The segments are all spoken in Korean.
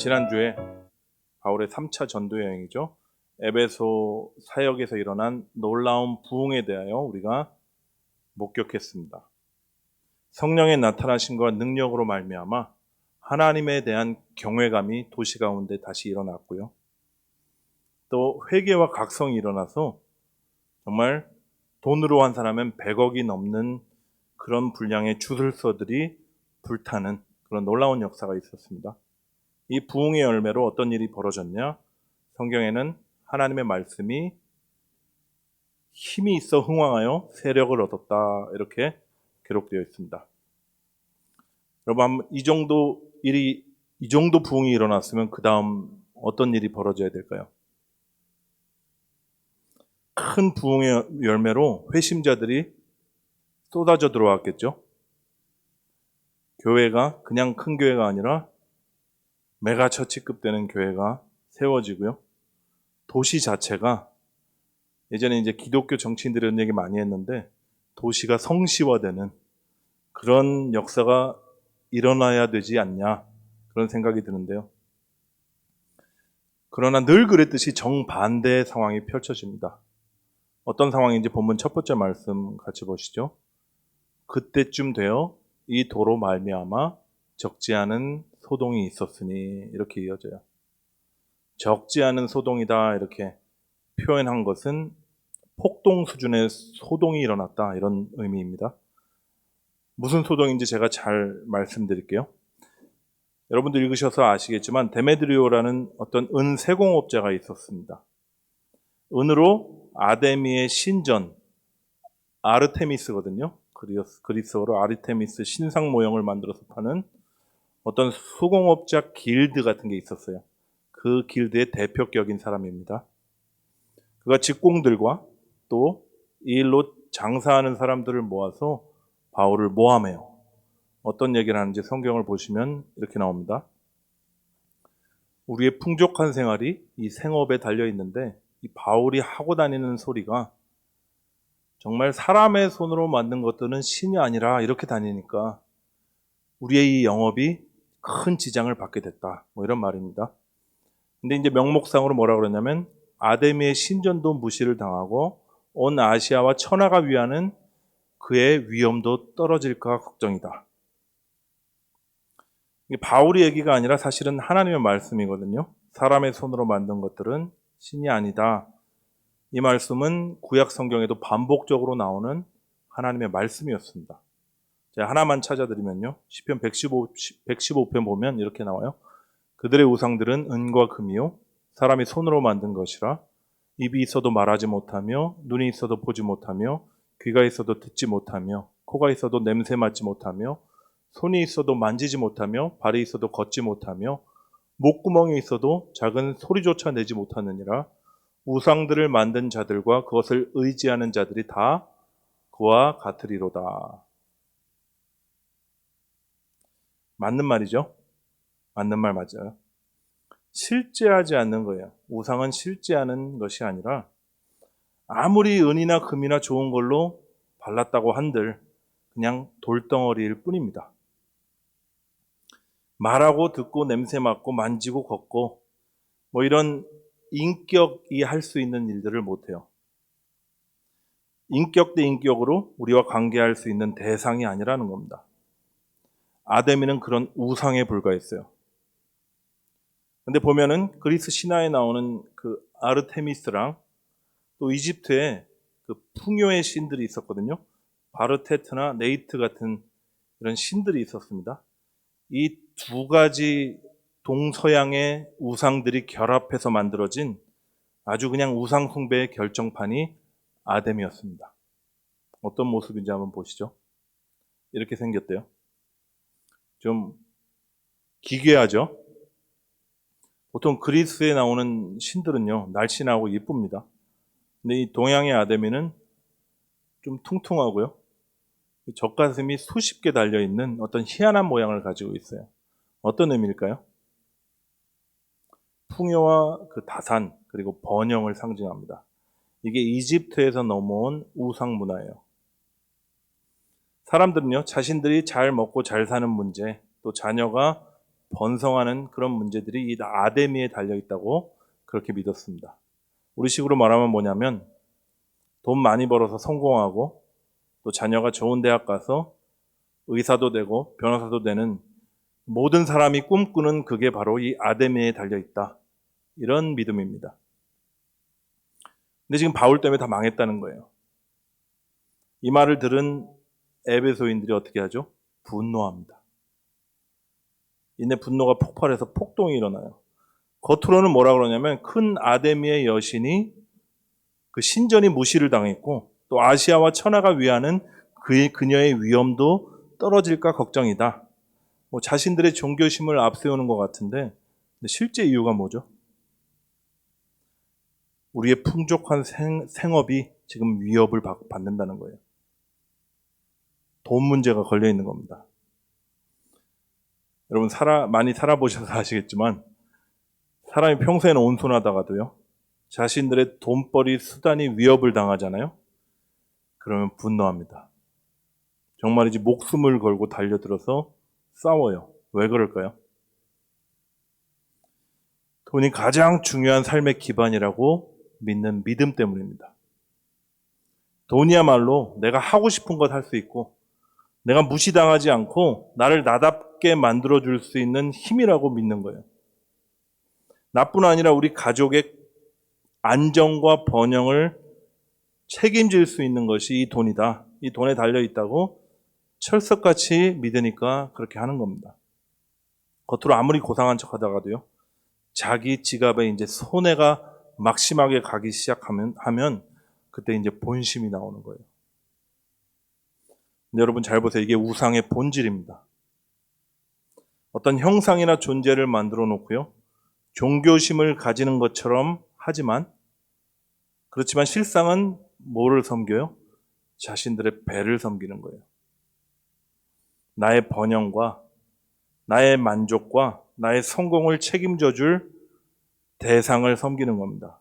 지난주에 바울의 3차 전도 여행이죠. 에베소 사역에서 일어난 놀라운 부흥에 대하여 우리가 목격했습니다. 성령의 나타나심과 능력으로 말미암아 하나님에 대한 경외감이 도시 가운데 다시 일어났고요. 또 회개와 각성이 일어나서 정말 돈으로 한 사람은 100억이 넘는 그런 분량의 주술서들이 불타는 그런 놀라운 역사가 있었습니다. 이 부흥의 열매로 어떤 일이 벌어졌냐? 성경에는 하나님의 말씀이 힘이 있어 흥왕하여 세력을 얻었다, 이렇게 기록되어 있습니다. 여러분, 이 정도 부흥이 일어났으면 그 다음 어떤 일이 벌어져야 될까요? 큰 부흥의 열매로 회심자들이 쏟아져 들어왔겠죠. 교회가 그냥 큰 교회가 아니라 메가처치급 되는 교회가 세워지고요. 도시 자체가, 예전에 이제 기독교 정치인들이 이런 얘기 많이 했는데, 도시가 성시화되는 그런 역사가 일어나야 되지 않냐, 그런 생각이 드는데요. 그러나 늘 그랬듯이 정반대의 상황이 펼쳐집니다. 어떤 상황인지 본문 첫 번째 말씀 같이 보시죠. 그때쯤 되어 이 도로 말미암아 적지 않은 소동이 있었으니, 이렇게 이어져요. 적지 않은 소동이다, 이렇게 표현한 것은 폭동 수준의 소동이 일어났다, 이런 의미입니다. 무슨 소동인지 제가 잘 말씀드릴게요. 여러분들 읽으셔서 아시겠지만 데메드리오라는 어떤 은 세공업자가 있었습니다. 은으로 아데미의 신전, 아르테미스거든요. 그리스어로 아르테미스 신상 모형을 만들어서 파는 어떤 수공업자 길드 같은 게 있었어요. 그 길드의 대표격인 사람입니다. 그가 직공들과 또 이 일로 장사하는 사람들을 모아서 바울을 모함해요. 어떤 얘기를 하는지 성경을 보시면 이렇게 나옵니다. 우리의 풍족한 생활이 이 생업에 달려 있는데, 이 바울이 하고 다니는 소리가 정말 사람의 손으로 만든 것들은 신이 아니라 이렇게 다니니까 우리의 이 영업이 큰 지장을 받게 됐다, 이런 말입니다. 근데 이제 명목상으로 뭐라 그러냐면, 아데미의 신전도 무시를 당하고 온 아시아와 천하가 위하는 그의 위엄도 떨어질까 걱정이다. 이게 바울의 얘기가 아니라 사실은 하나님의 말씀이거든요. 사람의 손으로 만든 것들은 신이 아니다. 이 말씀은 구약 성경에도 반복적으로 나오는 하나님의 말씀이었습니다. 제가 하나만 찾아드리면요, 시편 115편 보면 이렇게 나와요. 그들의 우상들은 은과 금이요 사람이 손으로 만든 것이라. 입이 있어도 말하지 못하며, 눈이 있어도 보지 못하며, 귀가 있어도 듣지 못하며, 코가 있어도 냄새 맡지 못하며, 손이 있어도 만지지 못하며, 발이 있어도 걷지 못하며, 목구멍이 있어도 작은 소리조차 내지 못하느니라. 우상들을 만든 자들과 그것을 의지하는 자들이 다 그와 같으리로다. 맞는 말이죠? 맞는 말 맞아요. 실제하지 않는 거예요. 우상은 실제하는 것이 아니라 아무리 은이나 금이나 좋은 걸로 발랐다고 한들 그냥 돌덩어리일 뿐입니다. 말하고 듣고 냄새 맡고 만지고 걷고 이런 인격이 할 수 있는 일들을 못해요. 인격 대 인격으로 우리와 관계할 수 있는 대상이 아니라는 겁니다. 아데미는 그런 우상에 불과했어요. 근데 보면은 그리스 신화에 나오는 그 아르테미스랑 또 이집트에 그 풍요의 신들이 있었거든요. 바르테트나 네이트 같은 이런 신들이 있었습니다. 이 두 가지 동서양의 우상들이 결합해서 만들어진 아주 그냥 우상 숭배의 결정판이 아데미였습니다. 어떤 모습인지 한번 보시죠. 이렇게 생겼대요. 좀 기괴하죠? 보통 그리스에 나오는 신들은요, 날씬하고 이쁩니다. 근데 이 동양의 아데미는 좀 퉁퉁하고요, 젖가슴이 수십 개 달려있는 어떤 희한한 모양을 가지고 있어요. 어떤 의미일까요? 풍요와 그 다산, 그리고 번영을 상징합니다. 이게 이집트에서 넘어온 우상 문화예요. 사람들은요, 자신들이 잘 먹고 잘 사는 문제, 또 자녀가 번성하는 그런 문제들이 이 아데미에 달려있다고 그렇게 믿었습니다. 우리식으로 말하면 뭐냐면 돈 많이 벌어서 성공하고 또 자녀가 좋은 대학 가서 의사도 되고 변호사도 되는 모든 사람이 꿈꾸는 그게 바로 이 아데미에 달려있다. 이런 믿음입니다. 근데 지금 바울 때문에 다 망했다는 거예요. 이 말을 들은 에베소인들이 어떻게 하죠? 분노합니다. 이내 분노가 폭발해서 폭동이 일어나요. 겉으로는 뭐라 그러냐면 큰 아데미의 여신이 그 신전이 무시를 당했고 또 아시아와 천하가 위하는 그녀의 위엄도 떨어질까 걱정이다. 자신들의 종교심을 앞세우는 것 같은데 실제 이유가 뭐죠? 우리의 풍족한 생업이 지금 위협을 받는다는 거예요. 돈 문제가 걸려 있는 겁니다. 여러분 많이 살아보셔서 아시겠지만 사람이 평소에는 온순하다가도요. 자신들의 돈벌이 수단이 위협을 당하잖아요. 그러면 분노합니다. 정말이지 목숨을 걸고 달려들어서 싸워요. 왜 그럴까요? 돈이 가장 중요한 삶의 기반이라고 믿는 믿음 때문입니다. 돈이야말로 내가 하고 싶은 것 할 수 있고 내가 무시당하지 않고 나를 나답게 만들어줄 수 있는 힘이라고 믿는 거예요. 나뿐 아니라 우리 가족의 안정과 번영을 책임질 수 있는 것이 이 돈이다. 이 돈에 달려있다고 철석같이 믿으니까 그렇게 하는 겁니다. 겉으로 아무리 고상한 척 하다가도요. 자기 지갑에 이제 손해가 막 심하게 가기 시작하면 그때 이제 본심이 나오는 거예요. 근데 여러분 잘 보세요. 이게 우상의 본질입니다. 어떤 형상이나 존재를 만들어 놓고요. 종교심을 가지는 것처럼 하지만 그렇지만 실상은 뭐를 섬겨요? 자신들의 배를 섬기는 거예요. 나의 번영과 나의 만족과 나의 성공을 책임져 줄 대상을 섬기는 겁니다.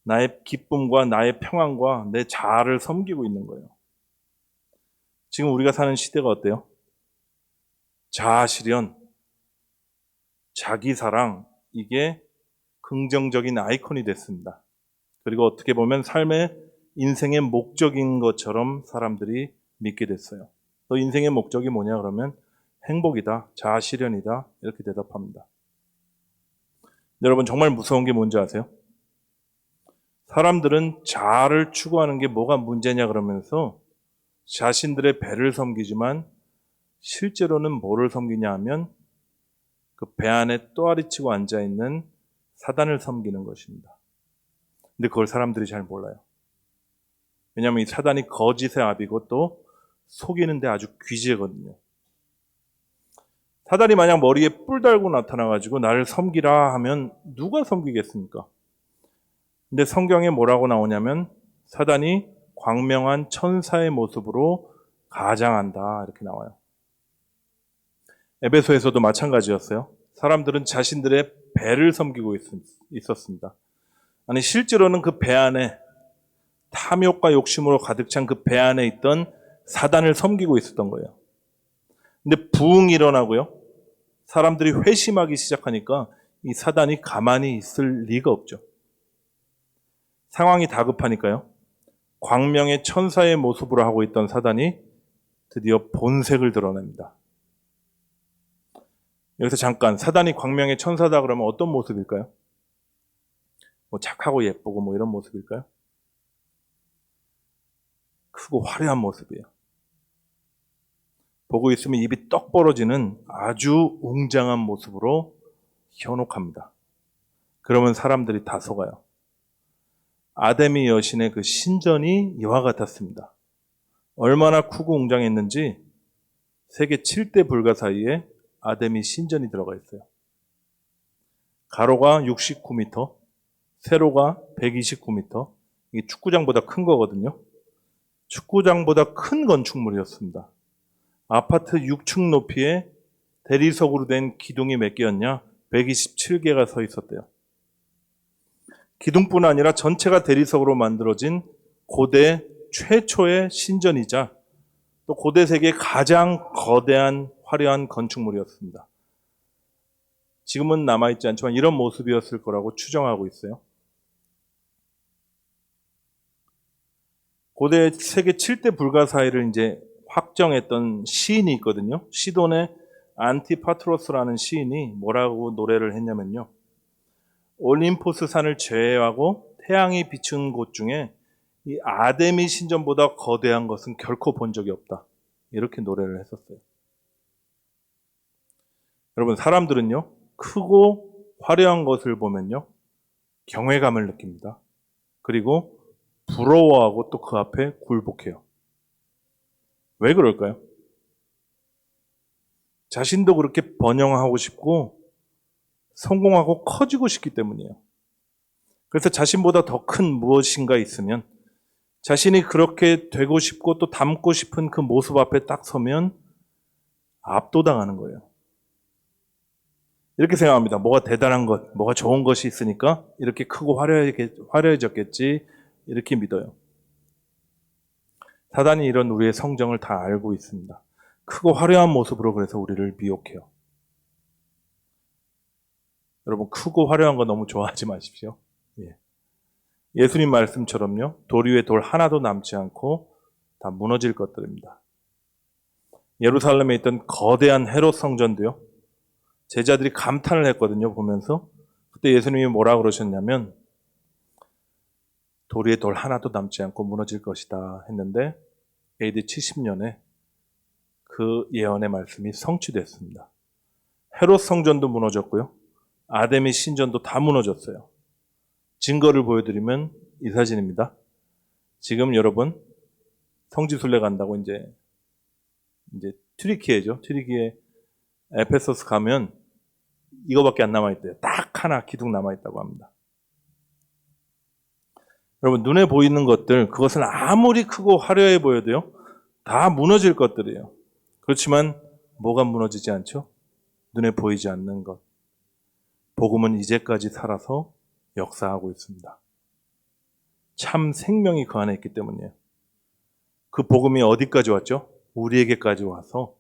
나의 기쁨과 나의 평안과 내 자아를 섬기고 있는 거예요. 지금 우리가 사는 시대가 어때요? 자아실현, 자기사랑, 이게 긍정적인 아이콘이 됐습니다. 그리고 어떻게 보면 삶의 인생의 목적인 것처럼 사람들이 믿게 됐어요. 너 인생의 목적이 뭐냐 그러면 행복이다, 자아실현이다 이렇게 대답합니다. 여러분 정말 무서운 게 뭔지 아세요? 사람들은 자아를 추구하는 게 뭐가 문제냐 그러면서 자신들의 배를 섬기지만 실제로는 뭐를 섬기냐 하면 그 배 안에 또아리치고 앉아있는 사단을 섬기는 것입니다. 근데 그걸 사람들이 잘 몰라요. 왜냐하면 이 사단이 거짓의 압이고 또 속이는데 아주 귀재거든요. 사단이 만약 머리에 뿔 달고 나타나가지고 나를 섬기라 하면 누가 섬기겠습니까? 근데 성경에 뭐라고 나오냐면 사단이 광명한 천사의 모습으로 가장한다 이렇게 나와요. 에베소에서도 마찬가지였어요. 사람들은 자신들의 배를 섬기고 있었습니다. 아니 실제로는 그 배 안에 탐욕과 욕심으로 가득 찬 그 배 안에 있던 사단을 섬기고 있었던 거예요. 근데 부흥이 일어나고요. 사람들이 회심하기 시작하니까 이 사단이 가만히 있을 리가 없죠. 상황이 다급하니까요. 광명의 천사의 모습으로 하고 있던 사단이 드디어 본색을 드러냅니다. 여기서 잠깐 사단이 광명의 천사다 그러면 어떤 모습일까요? 착하고 예쁘고 이런 모습일까요? 크고 화려한 모습이에요. 보고 있으면 입이 떡 벌어지는 아주 웅장한 모습으로 현혹합니다. 그러면 사람들이 다 속아요. 아데미 여신의 그 신전이 이와 같았습니다. 얼마나 크고 웅장했는지 세계 7대 불가 사이에 아데미 신전이 들어가 있어요. 가로가 69m, 세로가 129m, 이게 축구장보다 큰 거거든요. 축구장보다 큰 건축물이었습니다. 아파트 6층 높이에 대리석으로 된 기둥이 몇 개였냐? 127개가 서 있었대요. 기둥뿐 아니라 전체가 대리석으로 만들어진 고대 최초의 신전이자 또 고대 세계의 가장 거대한 화려한 건축물이었습니다. 지금은 남아있지 않지만 이런 모습이었을 거라고 추정하고 있어요. 고대 세계 7대 불가사의를 이제 확정했던 시인이 있거든요. 시돈의 안티파트로스라는 시인이 뭐라고 노래를 했냐면요. 올림포스 산을 제외하고 태양이 비춘 곳 중에 이 아데미 신전보다 거대한 것은 결코 본 적이 없다. 이렇게 노래를 했었어요. 여러분, 사람들은요, 크고 화려한 것을 보면요, 경외감을 느낍니다. 그리고 부러워하고 또 그 앞에 굴복해요. 왜 그럴까요? 자신도 그렇게 번영하고 싶고 성공하고 커지고 싶기 때문이에요. 그래서 자신보다 더 큰 무엇인가 있으면 자신이 그렇게 되고 싶고 또 닮고 싶은 그 모습 앞에 딱 서면 압도당하는 거예요. 이렇게 생각합니다. 뭐가 대단한 것, 뭐가 좋은 것이 있으니까 이렇게 크고 화려해졌겠지, 이렇게 믿어요. 사단이 이런 우리의 성정을 다 알고 있습니다. 크고 화려한 모습으로 그래서 우리를 미혹해요. 여러분, 크고 화려한 거 너무 좋아하지 마십시오. 예수님 말씀처럼요, 돌 위에 돌 하나도 남지 않고 다 무너질 것들입니다. 예루살렘에 있던 거대한 헤롯 성전도요, 제자들이 감탄을 했거든요, 보면서. 그때 예수님이 뭐라 그러셨냐면, 돌 위에 돌 하나도 남지 않고 무너질 것이다 했는데, AD 70년에 그 예언의 말씀이 성취됐습니다. 헤롯 성전도 무너졌고요, 아데미 신전도 다 무너졌어요. 증거를 보여드리면 이 사진입니다. 지금 여러분, 성지순례 간다고 이제 튀르키예죠. 튀르키예 에페소스 가면 이거밖에 안 남아있대요. 딱 하나 기둥 남아있다고 합니다. 여러분, 눈에 보이는 것들, 그것은 아무리 크고 화려해 보여도요, 다 무너질 것들이에요. 그렇지만 뭐가 무너지지 않죠? 눈에 보이지 않는 것. 복음은 이제까지 살아서 역사하고 있습니다. 참 생명이 그 안에 있기 때문이에요. 그 복음이 어디까지 왔죠? 우리에게까지 와서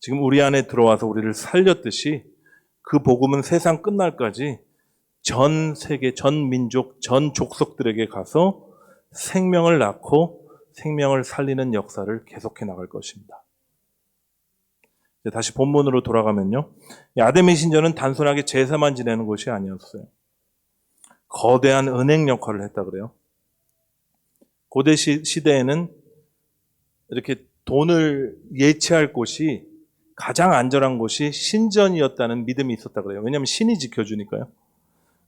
지금 우리 안에 들어와서 우리를 살렸듯이 그 복음은 세상 끝날까지 전 세계, 전 민족, 전 족속들에게 가서 생명을 낳고 생명을 살리는 역사를 계속해 나갈 것입니다. 다시 본문으로 돌아가면요, 아데미 신전은 단순하게 제사만 지내는 곳이 아니었어요. 거대한 은행 역할을 했다 그래요. 고대 시대에는 이렇게 돈을 예치할 곳이 가장 안전한 곳이 신전이었다는 믿음이 있었다 그래요. 왜냐하면 신이 지켜주니까요.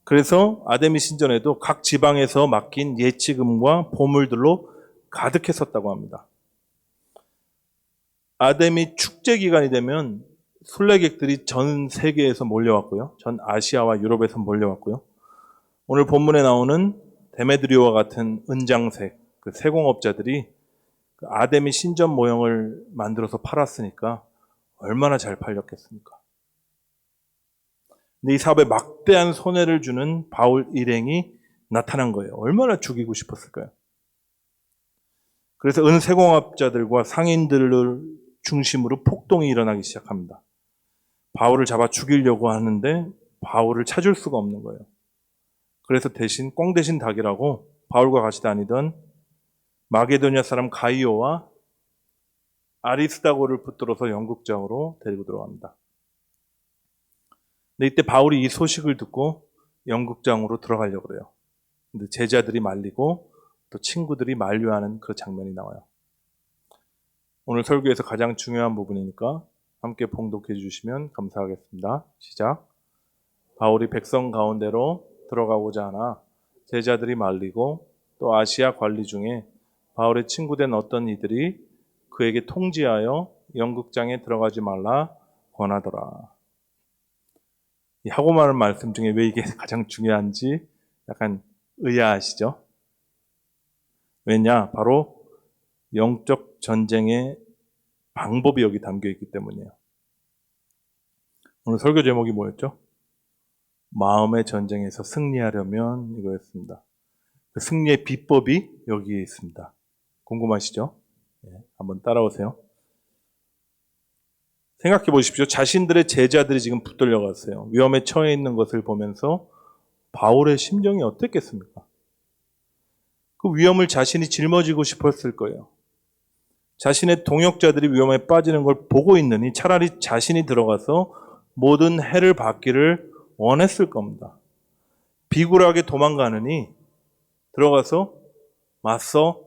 그래서 아데미 신전에도 각 지방에서 맡긴 예치금과 보물들로 가득했었다고 합니다. 아데미 축제 기간이 되면 순례객들이 전 세계에서 몰려왔고요. 전 아시아와 유럽에서 몰려왔고요. 오늘 본문에 나오는 데메드리오와 같은 은장색, 그 세공업자들이 그 아데미 신전 모형을 만들어서 팔았으니까 얼마나 잘 팔렸겠습니까? 근데 이 사업에 막대한 손해를 주는 바울 일행이 나타난 거예요. 얼마나 죽이고 싶었을까요? 그래서 은세공업자들과 상인들을 중심으로 폭동이 일어나기 시작합니다. 바울을 잡아 죽이려고 하는데 바울을 찾을 수가 없는 거예요. 그래서 대신 꽁 대신 닭이라고 바울과 같이 다니던 마게도니아 사람 가이오와 아리스다고를 붙들어서 영국장으로 데리고 들어갑니다. 근데 이때 바울이 이 소식을 듣고 영국장으로 들어가려고 그래요. 근데 제자들이 말리고 또 친구들이 만류하는 그 장면이 나와요. 오늘 설교에서 가장 중요한 부분이니까 함께 봉독해 주시면 감사하겠습니다. 시작. 바울이 백성 가운데로 들어가고자 하나 제자들이 말리고 또 아시아 관리 중에 바울의 친구된 어떤 이들이 그에게 통지하여 영국장에 들어가지 말라 권하더라. 하고 많은 말씀 중에 왜 이게 가장 중요한지 약간 의아하시죠? 왜냐? 바로 영적 전쟁의 방법이 여기 담겨 있기 때문이에요. 오늘 설교 제목이 뭐였죠? 마음의 전쟁에서 승리하려면 이거였습니다. 그 승리의 비법이 여기에 있습니다. 궁금하시죠? 네, 한번 따라오세요. 생각해 보십시오. 자신들의 제자들이 지금 붙들려 갔어요. 위험에 처해 있는 것을 보면서 바울의 심정이 어땠겠습니까? 그 위험을 자신이 짊어지고 싶었을 거예요. 자신의 동역자들이 위험에 빠지는 걸 보고 있느니 차라리 자신이 들어가서 모든 해를 받기를 원했을 겁니다. 비굴하게 도망가느니 들어가서 맞서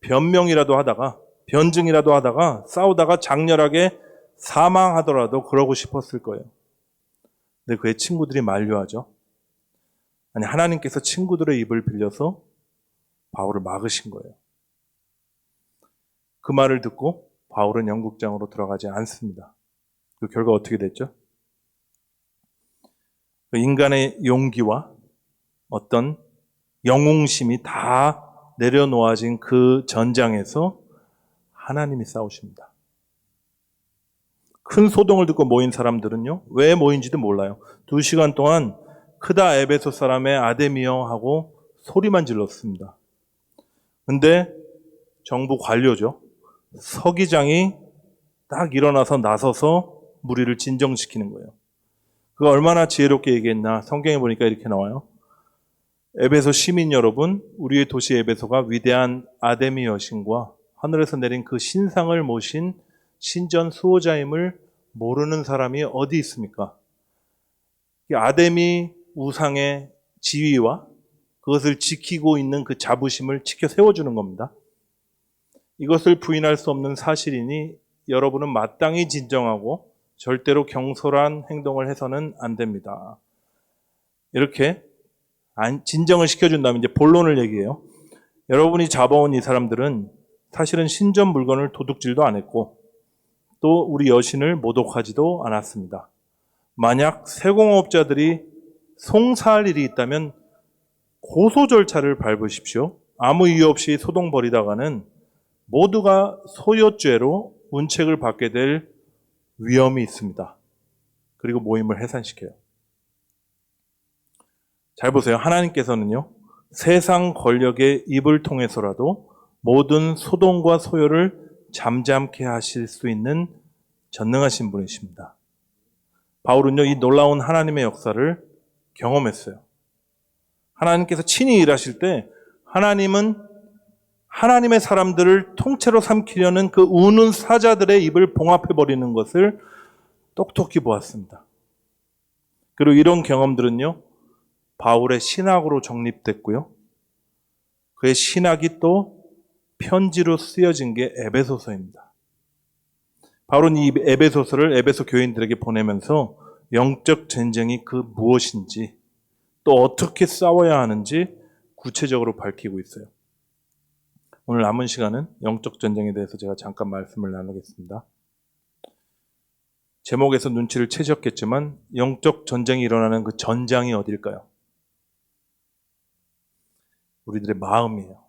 변명이라도 하다가 변증이라도 하다가 싸우다가 장렬하게 사망하더라도 그러고 싶었을 거예요. 근데 그의 친구들이 만류하죠. 아니, 하나님께서 친구들의 입을 빌려서 바울을 막으신 거예요. 그 말을 듣고 바울은 영국장으로 들어가지 않습니다. 그 결과 어떻게 됐죠? 인간의 용기와 어떤 영웅심이 다 내려놓아진 그 전장에서 하나님이 싸우십니다. 큰 소동을 듣고 모인 사람들은요, 왜 모인지도 몰라요. 2시간 동안 크다 에베소 사람의 아데미여 하고 소리만 질렀습니다. 근데 정부 관료죠. 서기장이 딱 일어나서 나서서 무리를 진정시키는 거예요. 그가 얼마나 지혜롭게 얘기했나 성경에 보니까 이렇게 나와요. 에베소 시민 여러분, 우리의 도시 에베소가 위대한 아데미 여신과 하늘에서 내린 그 신상을 모신 신전 수호자임을 모르는 사람이 어디 있습니까? 이 아데미 우상의 지위와 그것을 지키고 있는 그 자부심을 지켜 세워주는 겁니다. 이것을 부인할 수 없는 사실이니 여러분은 마땅히 진정하고 절대로 경솔한 행동을 해서는 안 됩니다. 이렇게 진정을 시켜준다면 이제 본론을 얘기해요. 여러분이 잡아온 이 사람들은 사실은 신전 물건을 도둑질도 안 했고 또 우리 여신을 모독하지도 않았습니다. 만약 세공업자들이 송사할 일이 있다면 고소 절차를 밟으십시오. 아무 이유 없이 소동 벌이다가는 모두가 소요죄로 운책을 받게 될 위험이 있습니다. 그리고 모임을 해산시켜요. 잘 보세요. 하나님께서는요, 세상 권력의 입을 통해서라도 모든 소동과 소요를 잠잠케 하실 수 있는 전능하신 분이십니다. 바울은요, 이 놀라운 하나님의 역사를 경험했어요. 하나님께서 친히 일하실 때 하나님은 하나님의 사람들을 통째로 삼키려는 그 우는 사자들의 입을 봉합해버리는 것을 똑똑히 보았습니다. 그리고 이런 경험들은요, 바울의 신학으로 정립됐고요. 그의 신학이 또 편지로 쓰여진 게 에베소서입니다. 바울은 이 에베소서를 에베소 교인들에게 보내면서 영적 전쟁이 그 무엇인지 또 어떻게 싸워야 하는지 구체적으로 밝히고 있어요. 오늘 남은 시간은 영적 전쟁에 대해서 제가 잠깐 말씀을 나누겠습니다. 제목에서 눈치를 채셨겠지만 영적 전쟁이 일어나는 그 전장이 어딜까요? 우리들의 마음이에요.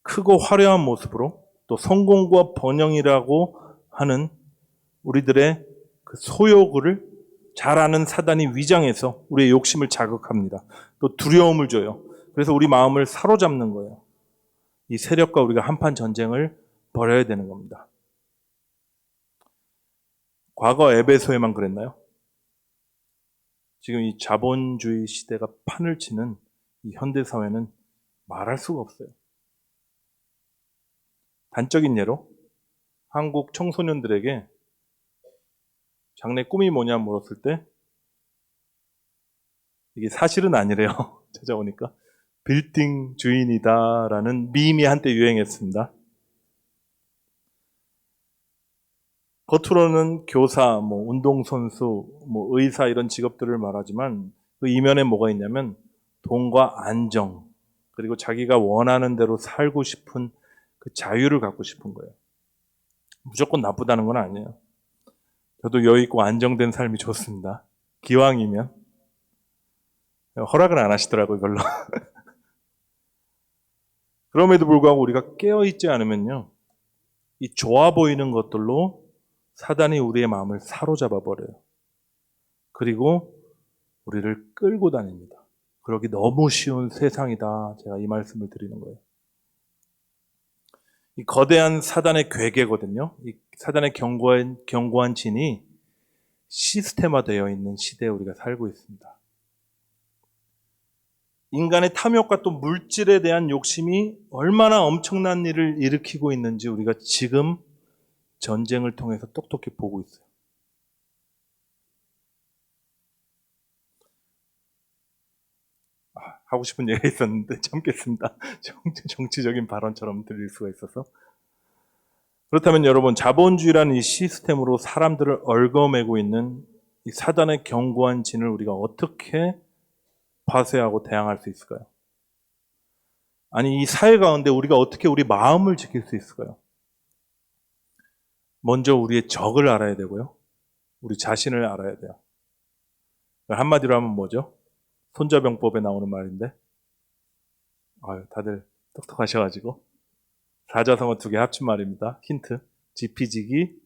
크고 화려한 모습으로 또 성공과 번영이라고 하는 우리들의 그 소욕을 잘 아는 사단이 위장해서 우리의 욕심을 자극합니다. 또 두려움을 줘요. 그래서 우리 마음을 사로잡는 거예요. 이 세력과 우리가 한판 전쟁을 벌여야 되는 겁니다. 과거 에베소에만 그랬나요? 지금 이 자본주의 시대가 판을 치는 이 현대사회는 말할 수가 없어요. 단적인 예로 한국 청소년들에게 장래 꿈이 뭐냐 물었을 때 이게 사실은 아니래요. 찾아보니까 빌딩 주인이다라는 밈이 한때 유행했습니다. 겉으로는 교사, 운동선수, 의사 이런 직업들을 말하지만 그 이면에 뭐가 있냐면 돈과 안정, 그리고 자기가 원하는 대로 살고 싶은 그 자유를 갖고 싶은 거예요. 무조건 나쁘다는 건 아니에요. 저도 여유 있고 안정된 삶이 좋습니다. 기왕이면. 허락을 안 하시더라고요, 별로. 그럼에도 불구하고 우리가 깨어있지 않으면요, 이 좋아 보이는 것들로 사단이 우리의 마음을 사로잡아 버려요. 그리고 우리를 끌고 다닙니다. 그러기 너무 쉬운 세상이다. 제가 이 말씀을 드리는 거예요. 이 거대한 사단의 괴계거든요. 이 사단의 견고한 진이 시스템화되어 있는 시대에 우리가 살고 있습니다. 인간의 탐욕과 또 물질에 대한 욕심이 얼마나 엄청난 일을 일으키고 있는지 우리가 지금 전쟁을 통해서 똑똑히 보고 있어요. 하고 싶은 얘기가 있었는데 참겠습니다. 정치적인 발언처럼 들릴 수가 있어서. 그렇다면 여러분, 자본주의라는 이 시스템으로 사람들을 얽어매고 있는 이 사단의 견고한 진을 우리가 어떻게 파쇄하고 대항할 수 있을까요? 아니, 이 사회 가운데 우리가 어떻게 우리 마음을 지킬 수 있을까요? 먼저 우리의 적을 알아야 되고요. 우리 자신을 알아야 돼요. 한마디로 하면 뭐죠? 손자병법에 나오는 말인데, 다들 똑똑하셔가지고 사자성어 2개 합친 말입니다. 힌트: 지피지기,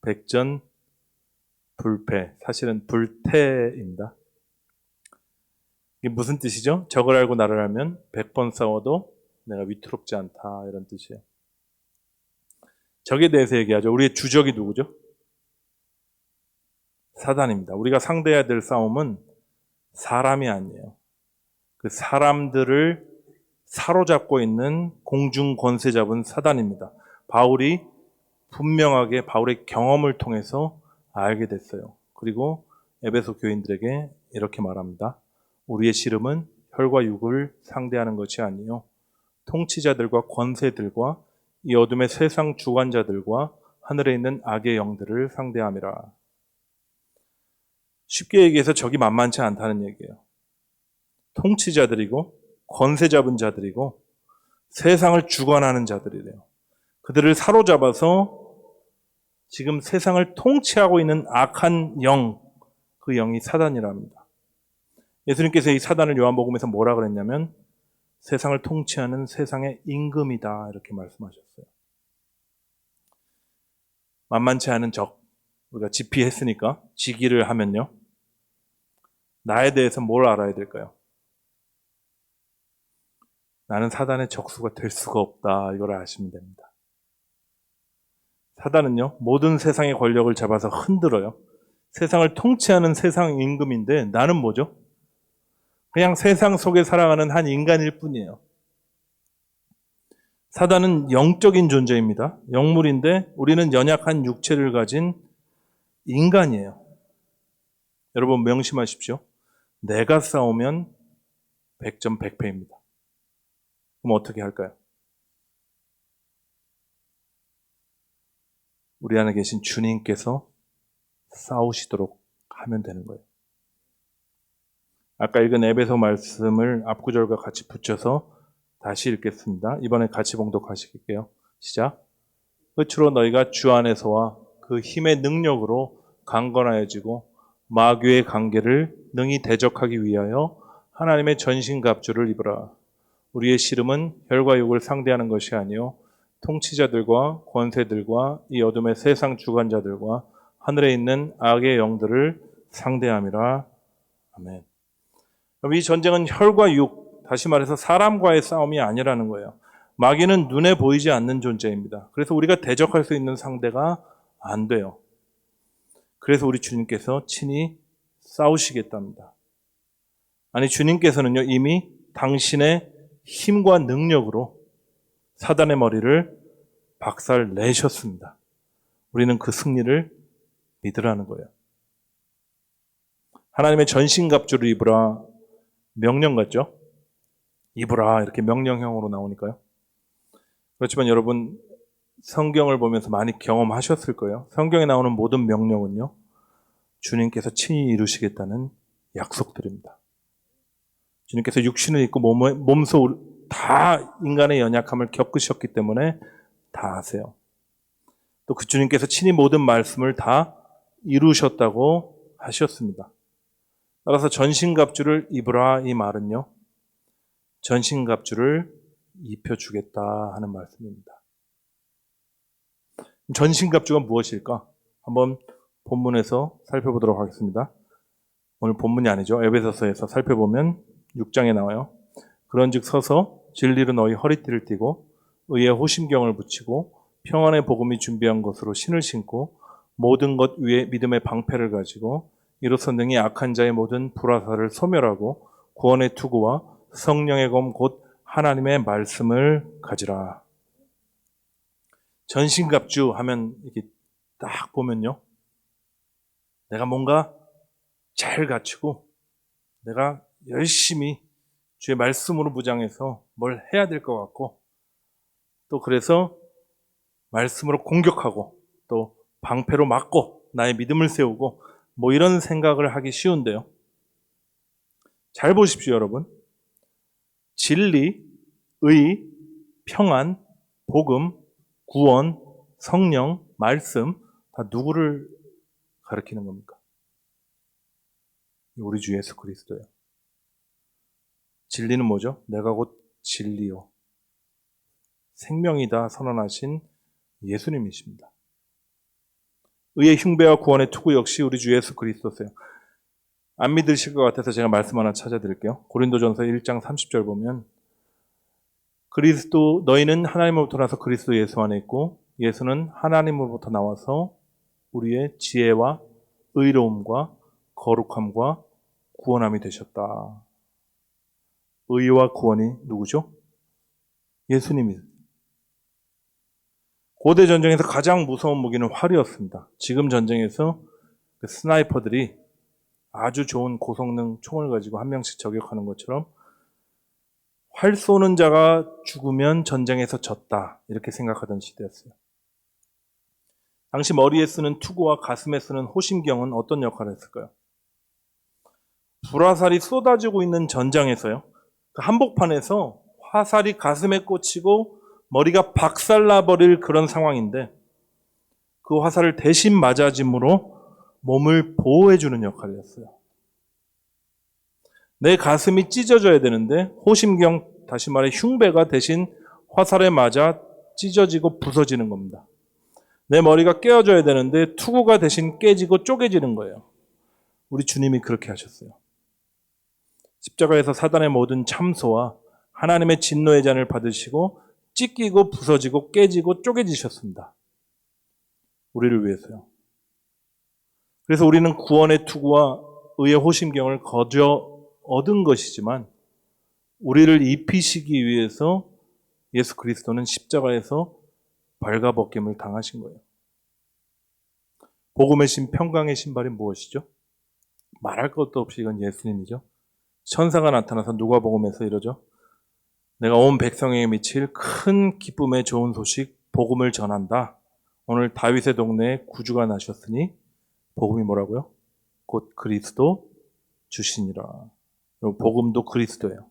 백전, 불패. 사실은 불태입니다. 이게 무슨 뜻이죠? 적을 알고 나를 알면 100번 싸워도 내가 위태롭지 않다, 이런 뜻이에요. 적에 대해서 얘기하죠. 우리의 주적이 누구죠? 사단입니다. 우리가 상대해야 될 싸움은 사람이 아니에요. 그 사람들을 사로잡고 있는 공중 권세잡은 사단입니다. 바울이 분명하게 바울의 경험을 통해서 알게 됐어요. 그리고 에베소 교인들에게 이렇게 말합니다. 우리의 씨름은 혈과 육을 상대하는 것이 아니요 통치자들과 권세들과 이 어둠의 세상 주관자들과 하늘에 있는 악의 영들을 상대함이라. 쉽게 얘기해서 적이 만만치 않다는 얘기예요. 통치자들이고 권세 잡은 자들이고 세상을 주관하는 자들이래요. 그들을 사로잡아서 지금 세상을 통치하고 있는 악한 영, 그 영이 사단이랍니다. 예수님께서 이 사단을 요한복음에서 뭐라 그랬냐면 세상을 통치하는 세상의 임금이다, 이렇게 말씀하셨어요. 만만치 않은 적, 우리가 지피했으니까 지기를 하면요, 나에 대해서 뭘 알아야 될까요? 나는 사단의 적수가 될 수가 없다, 이걸 아시면 됩니다. 사단은요, 모든 세상의 권력을 잡아서 흔들어요. 세상을 통치하는 세상 임금인데 나는 뭐죠? 그냥 세상 속에 살아가는 한 인간일 뿐이에요. 사단은 영적인 존재입니다. 영물인데 우리는 연약한 육체를 가진 인간이에요. 여러분 명심하십시오. 내가 싸우면 100점 100패입니다. 그럼 어떻게 할까요? 우리 안에 계신 주님께서 싸우시도록 하면 되는 거예요. 아까 읽은 에베소 말씀을 앞구절과 같이 붙여서 다시 읽겠습니다. 이번에 같이 봉독하실게요. 시작. 끝으로 너희가 주 안에서와 그 힘의 능력으로 강건하여지고 마귀의 관계를 능히 대적하기 위하여 하나님의 전신갑주를 입으라. 우리의 씨름은 혈과 육을 상대하는 것이 아니요 통치자들과 권세들과 이 어둠의 세상 주관자들과 하늘에 있는 악의 영들을 상대함이라. 아멘. 이 전쟁은 혈과 육, 다시 말해서 사람과의 싸움이 아니라는 거예요. 마귀는 눈에 보이지 않는 존재입니다. 그래서 우리가 대적할 수 있는 상대가 안 돼요. 그래서 우리 주님께서 친히 싸우시겠답니다. 아니, 주님께서는요, 이미 당신의 힘과 능력으로 사단의 머리를 박살 내셨습니다. 우리는 그 승리를 믿으라는 거예요. 하나님의 전신갑주를 입으라. 명령 같죠? 입으라, 이렇게 명령형으로 나오니까요. 그렇지만 여러분, 성경을 보면서 많이 경험하셨을 거예요. 성경에 나오는 모든 명령은요, 주님께서 친히 이루시겠다는 약속들입니다. 주님께서 육신을 입고 몸소 다 인간의 연약함을 겪으셨기 때문에 다 아세요. 또 그 주님께서 친히 모든 말씀을 다 이루셨다고 하셨습니다. 따라서 전신갑주를 입으라, 이 말은요, 전신갑주를 입혀주겠다 하는 말씀입니다. 전신갑주가 무엇일까? 한번 본문에서 살펴보도록 하겠습니다. 오늘 본문이 아니죠. 에베소서에서 살펴보면 6장에 나와요. 그런즉 서서 진리로 너희 허리띠를 띠고 의의 호심경을 붙이고 평안의 복음이 준비한 것으로 신을 신고 모든 것 위에 믿음의 방패를 가지고 이로써 능히 악한 자의 모든 불화살을 소멸하고 구원의 투구와 성령의 검 곧 하나님의 말씀을 가지라. 전신갑주 하면 이렇게 딱 보면요, 내가 뭔가 잘 갖추고 내가 열심히 주의 말씀으로 무장해서 뭘 해야 될 것 같고, 또 그래서 말씀으로 공격하고 또 방패로 막고 나의 믿음을 세우고 뭐 이런 생각을 하기 쉬운데요, 잘 보십시오 여러분. 진리, 의, 평안, 복음, 구원, 성령, 말씀 다 누구를 가리키는 겁니까? 우리 주 예수 그리스도예요. 진리는 뭐죠? 내가 곧 진리요 생명이다 선언하신 예수님이십니다. 의의 흉배와 구원의 투구 역시 우리 주 예수 그리스도세요. 안 믿으실 것 같아서 제가 말씀 하나 찾아드릴게요. 고린도전서 1장 30절 보면 그리스도 너희는 하나님으로부터 나서 그리스도 예수 안에 있고 예수는 하나님으로부터 나와서 우리의 지혜와 의로움과 거룩함과 구원함이 되셨다. 의와 구원이 누구죠? 예수님이에요. 고대 전쟁에서 가장 무서운 무기는 활이었습니다. 지금 전쟁에서 그 스나이퍼들이 아주 좋은 고성능 총을 가지고 한 명씩 저격하는 것처럼 활 쏘는 자가 죽으면 전쟁에서 졌다 이렇게 생각하던 시대였어요. 당시 머리에 쓰는 투구와 가슴에 쓰는 호심경은 어떤 역할을 했을까요? 불화살이 쏟아지고 있는 전장에서요, 그 한복판에서 화살이 가슴에 꽂히고 머리가 박살나버릴 그런 상황인데 그 화살을 대신 맞아짐으로 몸을 보호해주는 역할이었어요. 내 가슴이 찢어져야 되는데 호심경, 다시 말해 흉배가 대신 화살에 맞아 찢어지고 부서지는 겁니다. 내 머리가 깨어져야 되는데 투구가 대신 깨지고 쪼개지는 거예요. 우리 주님이 그렇게 하셨어요. 십자가에서 사단의 모든 참소와 하나님의 진노의 잔을 받으시고 찢기고 부서지고 깨지고 쪼개지셨습니다. 우리를 위해서요. 그래서 우리는 구원의 투구와 의의 호심경을 거저 얻은 것이지만 우리를 입히시기 위해서 예수 그리스도는 십자가에서 발가벗김을 당하신 거예요. 복음의 신 평강의 신발이 무엇이죠? 말할 것도 없이 이건 예수님이죠. 천사가 나타나서 누가복음에서 이러죠. 내가 온 백성에게 미칠 큰 기쁨의 좋은 소식 복음을 전한다. 오늘 다윗의 동네에 구주가 나셨으니 복음이 뭐라고요? 곧 그리스도 주시니라. 복음도 그리스도예요.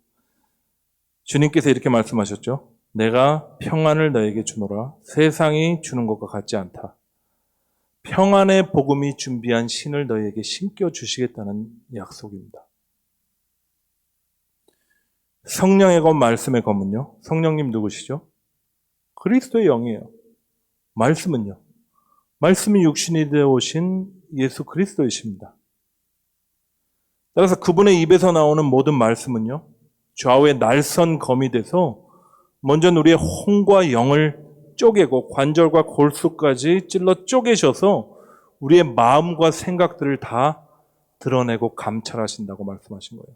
주님께서 이렇게 말씀하셨죠. 내가 평안을 너에게 주노라. 세상이 주는 것과 같지 않다. 평안의 복음이 준비한 신을 너에게 신겨 주시겠다는 약속입니다. 성령의 검, 말씀의 검은요. 성령님 누구시죠? 그리스도의 영이에요. 말씀은요. 말씀이 육신이 되어 오신 예수 그리스도이십니다. 따라서 그분의 입에서 나오는 모든 말씀은요, 좌우의 날선 검이 돼서 먼저 우리의 혼과 영을 쪼개고 관절과 골수까지 찔러 쪼개셔서 우리의 마음과 생각들을 다 드러내고 감찰하신다고 말씀하신 거예요.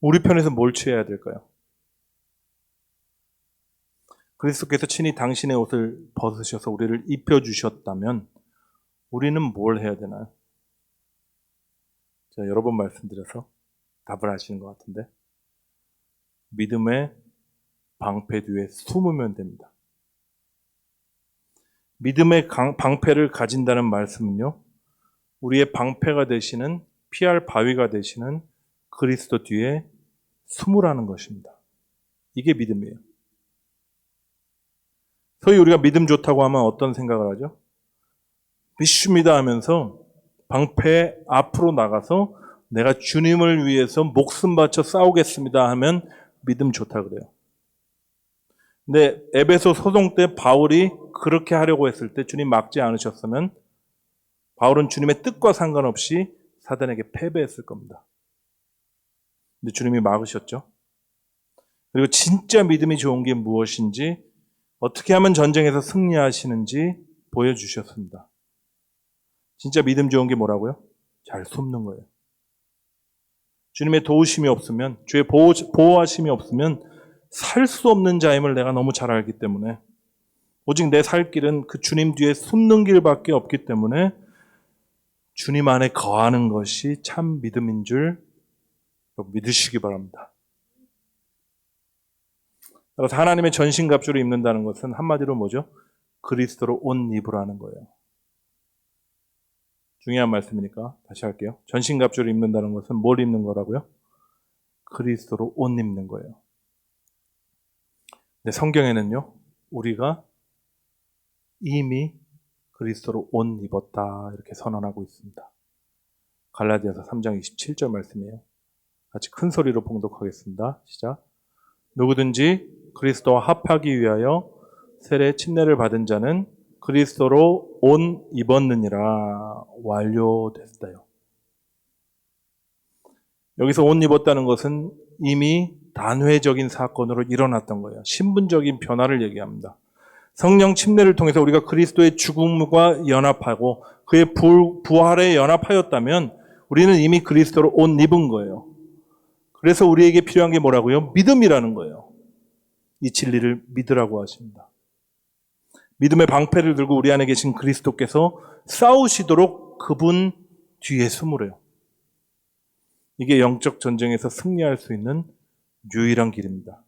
우리 편에서 뭘 취해야 될까요? 그리스도께서 친히 당신의 옷을 벗으셔서 우리를 입혀주셨다면 우리는 뭘 해야 되나요? 제가 여러 번 말씀드려서 답을 아시는 것 같은데 믿음의 방패 뒤에 숨으면 됩니다. 믿음의 방패를 가진다는 말씀은요, 우리의 방패가 되시는, 피할 바위가 되시는 그리스도 뒤에 숨으라는 것입니다. 이게 믿음이에요. 소위 우리가 믿음 좋다고 하면 어떤 생각을 하죠? 믿습니다 하면서 방패 앞으로 나가서 내가 주님을 위해서 목숨 바쳐 싸우겠습니다 하면 믿음 좋다 그래요. 근데 에베소 소송 때 바울이 그렇게 하려고 했을 때 주님 막지 않으셨으면 바울은 주님의 뜻과 상관없이 사단에게 패배했을 겁니다. 근데 주님이 막으셨죠. 그리고 진짜 믿음이 좋은 게 무엇인지, 어떻게 하면 전쟁에서 승리하시는지 보여주셨습니다. 진짜 믿음 좋은 게 뭐라고요? 잘 숨는 거예요. 주님의 도우심이 없으면, 주의 보호하심이 없으면 살 수 없는 자임을 내가 너무 잘 알기 때문에, 오직 내 살 길은 그 주님 뒤에 숨는 길밖에 없기 때문에 주님 안에 거하는 것이 참 믿음인 줄 믿으시기 바랍니다. 그래서 하나님의 전신갑주를 입는다는 것은 한마디로 뭐죠? 그리스도로 옷 입으라는 거예요. 중요한 말씀이니까 다시 할게요. 전신갑주를 입는다는 것은 뭘 입는 거라고요? 그리스도로 옷 입는 거예요. 근데 성경에는요, 우리가 이미 그리스도로 옷 입었다 이렇게 선언하고 있습니다. 갈라디아서 3장 27절 말씀이에요. 같이 큰 소리로 봉독하겠습니다. 시작. 누구든지 그리스도와 합하기 위하여 세례 침례를 받은 자는 그리스도로 옷 입었느니라. 완료됐어요. 여기서 옷 입었다는 것은 이미 단회적인 사건으로 일어났던 거예요. 신분적인 변화를 얘기합니다. 성령 침례를 통해서 우리가 그리스도의 죽음과 연합하고 그의 부활에 연합하였다면 우리는 이미 그리스도로 옷 입은 거예요. 그래서 우리에게 필요한 게 뭐라고요? 믿음이라는 거예요. 이 진리를 믿으라고 하십니다. 믿음의 방패를 들고 우리 안에 계신 그리스도께서 싸우시도록 그분 뒤에 숨으래요. 이게 영적 전쟁에서 승리할 수 있는 유일한 길입니다.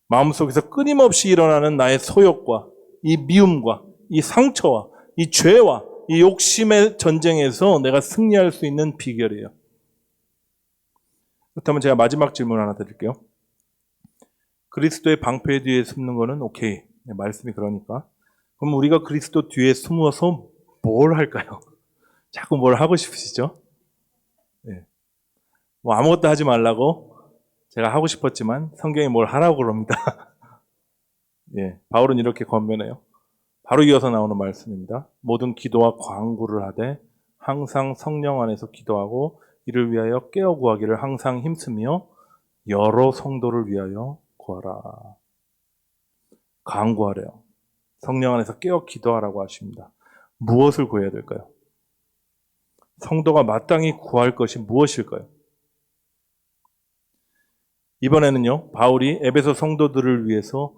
마음속에서 끊임없이 일어나는 나의 소욕과 이 미움과 이 상처와 이 죄와 이 욕심의 전쟁에서 내가 승리할 수 있는 비결이에요. 그렇다면 제가 마지막 질문 하나 드릴게요. 그리스도의 방패 뒤에 숨는 거는 오케이. 말씀이 그러니까. 그럼 우리가 그리스도 뒤에 숨어서 뭘 할까요? 자꾸 뭘 하고 싶으시죠? 네. 뭐 아무것도 하지 말라고 제가 하고 싶었지만 성경이 뭘 하라고 그럽니다. 예, 바울은 이렇게 권면해요. 바로 이어서 나오는 말씀입니다. 모든 기도와 간구를 하되 항상 성령 안에서 기도하고 이를 위하여 깨어 구하기를 항상 힘쓰며 여러 성도를 위하여 구하라. 간구하래요. 성령 안에서 깨어 기도하라고 하십니다. 무엇을 구해야 될까요? 성도가 마땅히 구할 것이 무엇일까요? 이번에는요, 바울이 에베소 성도들을 위해서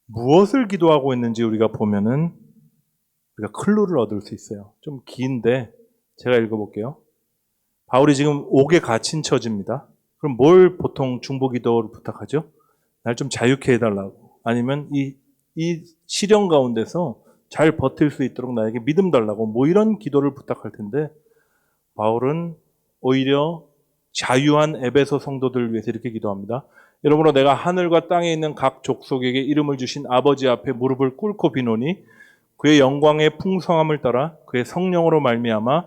무엇을 기도하고 있는지 우리가 보면은 우리가 클루를 얻을 수 있어요. 좀 긴데 제가 읽어볼게요. 바울이 지금 옥에 갇힌 처지입니다. 그럼 뭘 보통 중보 기도를 부탁하죠? 날 좀 자유케 해달라고. 아니면 이 시련 가운데서 잘 버틸 수 있도록 나에게 믿음 달라고. 뭐 이런 기도를 부탁할 텐데 바울은 오히려 자유한 에베소 성도들을 위해서 이렇게 기도합니다. 여러분아 내가 하늘과 땅에 있는 각 족속에게 이름을 주신 아버지 앞에 무릎을 꿇고 비노니 그의 영광의 풍성함을 따라 그의 성령으로 말미암아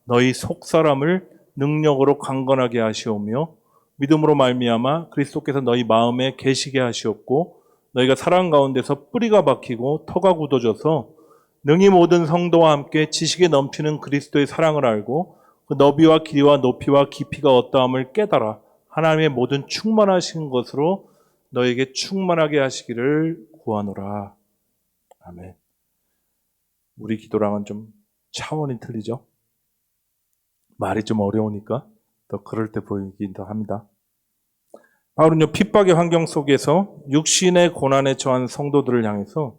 너희 속사람을 능력으로 강건하게 하시오며 믿음으로 말미암아 그리스도께서 너희 마음에 계시게 하시옵고 너희가 사랑 가운데서 뿌리가 박히고 터가 굳어져서 능히 모든 성도와 함께 지식에 넘치는 그리스도의 사랑을 알고 그 너비와 길이와 높이와 깊이가 어떠함을 깨달아 하나님의 모든 충만하신 것으로 너에게 충만하게 하시기를 구하노라. 아멘. 우리 기도랑은 좀 차원이 틀리죠? 말이 좀 어려우니까 더 그럴 때 보이긴 더 합니다. 바울은요, 핍박의 환경 속에서 육신의 고난에 처한 성도들을 향해서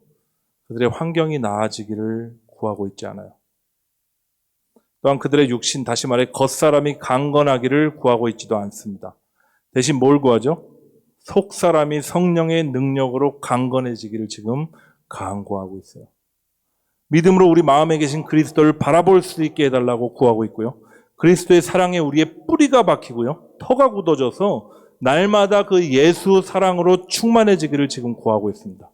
그들의 환경이 나아지기를 구하고 있지 않아요. 또한 그들의 육신, 다시 말해 겉사람이 강건하기를 구하고 있지도 않습니다. 대신 뭘 구하죠? 속사람이 성령의 능력으로 강건해지기를 지금 간구하고 있어요. 믿음으로 우리 마음에 계신 그리스도를 바라볼 수 있게 해달라고 구하고 있고요. 그리스도의 사랑에 우리의 뿌리가 박히고요. 터가 굳어져서 날마다 그 예수 사랑으로 충만해지기를 지금 구하고 있습니다.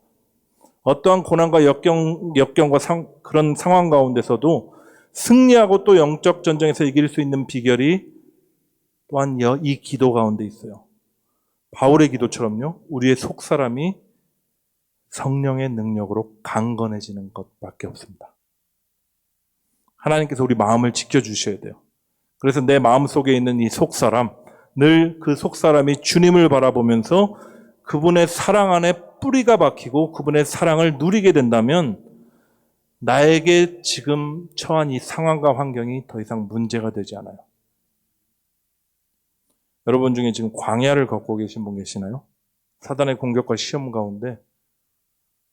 어떠한 고난과 역경과 그런 상황 가운데서도 승리하고 또 영적 전쟁에서 이길 수 있는 비결이 또한 이 기도 가운데 있어요. 바울의 기도처럼요. 우리의 속사람이 성령의 능력으로 강건해지는 것밖에 없습니다. 하나님께서 우리 마음을 지켜주셔야 돼요. 그래서 내 마음속에 있는 이 속사람, 늘 그 속사람이 주님을 바라보면서 그분의 사랑 안에 뿌리가 박히고 그분의 사랑을 누리게 된다면 나에게 지금 처한 이 상황과 환경이 더 이상 문제가 되지 않아요. 여러분 중에 지금 광야를 걷고 계신 분 계시나요? 사단의 공격과 시험 가운데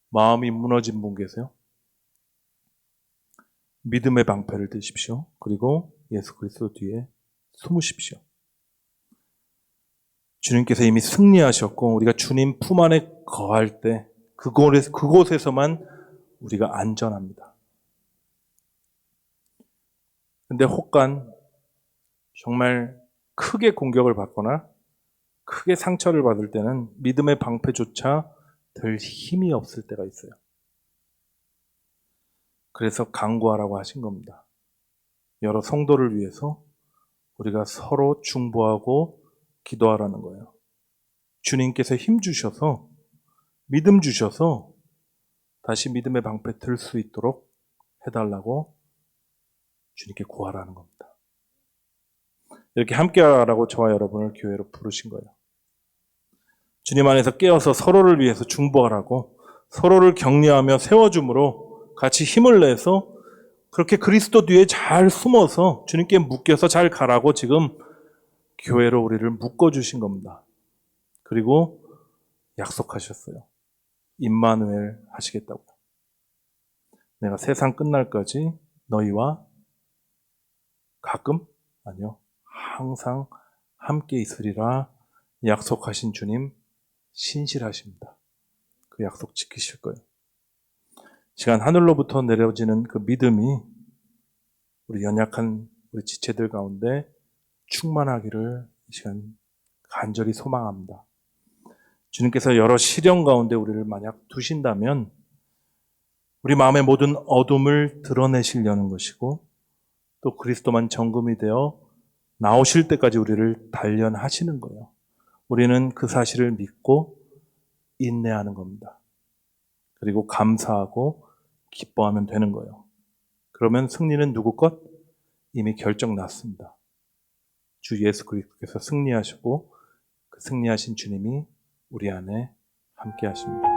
마음이 무너진 분 계세요? 믿음의 방패를 드십시오. 그리고 예수 그리스도 뒤에 숨으십시오. 주님께서 이미 승리하셨고 우리가 주님 품 안에 거할 때 그곳에서만 우리가 안전합니다. 근데 혹간 정말 크게 공격을 받거나 크게 상처를 받을 때는 믿음의 방패조차 들 힘이 없을 때가 있어요. 그래서 간구하라고 하신 겁니다. 여러 성도를 위해서 우리가 서로 중보하고 기도하라는 거예요. 주님께서 힘 주셔서 믿음 주셔서 다시 믿음의 방패 들 수 있도록 해달라고 주님께 구하라는 겁니다. 이렇게 함께 하라고 저와 여러분을 교회로 부르신 거예요. 주님 안에서 깨어서 서로를 위해서 중보하라고 서로를 격려하며 세워줌으로 같이 힘을 내서 그렇게 그리스도 뒤에 잘 숨어서 주님께 묶여서 잘 가라고 지금 교회로 우리를 묶어주신 겁니다. 그리고 약속하셨어요. 임마누엘 하시겠다고요. 내가 세상 끝날까지 너희와 가끔? 아니요. 항상 함께 있으리라 약속하신 주님 신실하십니다. 그 약속 지키실 거예요. 시간 하늘로부터 내려지는 그 믿음이 우리 연약한 우리 지체들 가운데 충만하기를 이 시간 간절히 소망합니다. 주님께서 여러 시련 가운데 우리를 만약 두신다면 우리 마음의 모든 어둠을 드러내시려는 것이고 또 그리스도만 정금이 되어 나오실 때까지 우리를 단련하시는 거예요. 우리는 그 사실을 믿고 인내하는 겁니다. 그리고 감사하고 기뻐하면 되는 거예요. 그러면 승리는 누구 것? 이미 결정 났습니다. 주 예수 그리스도께서 승리하시고 그 승리하신 주님이 우리 안에 함께 하십니다.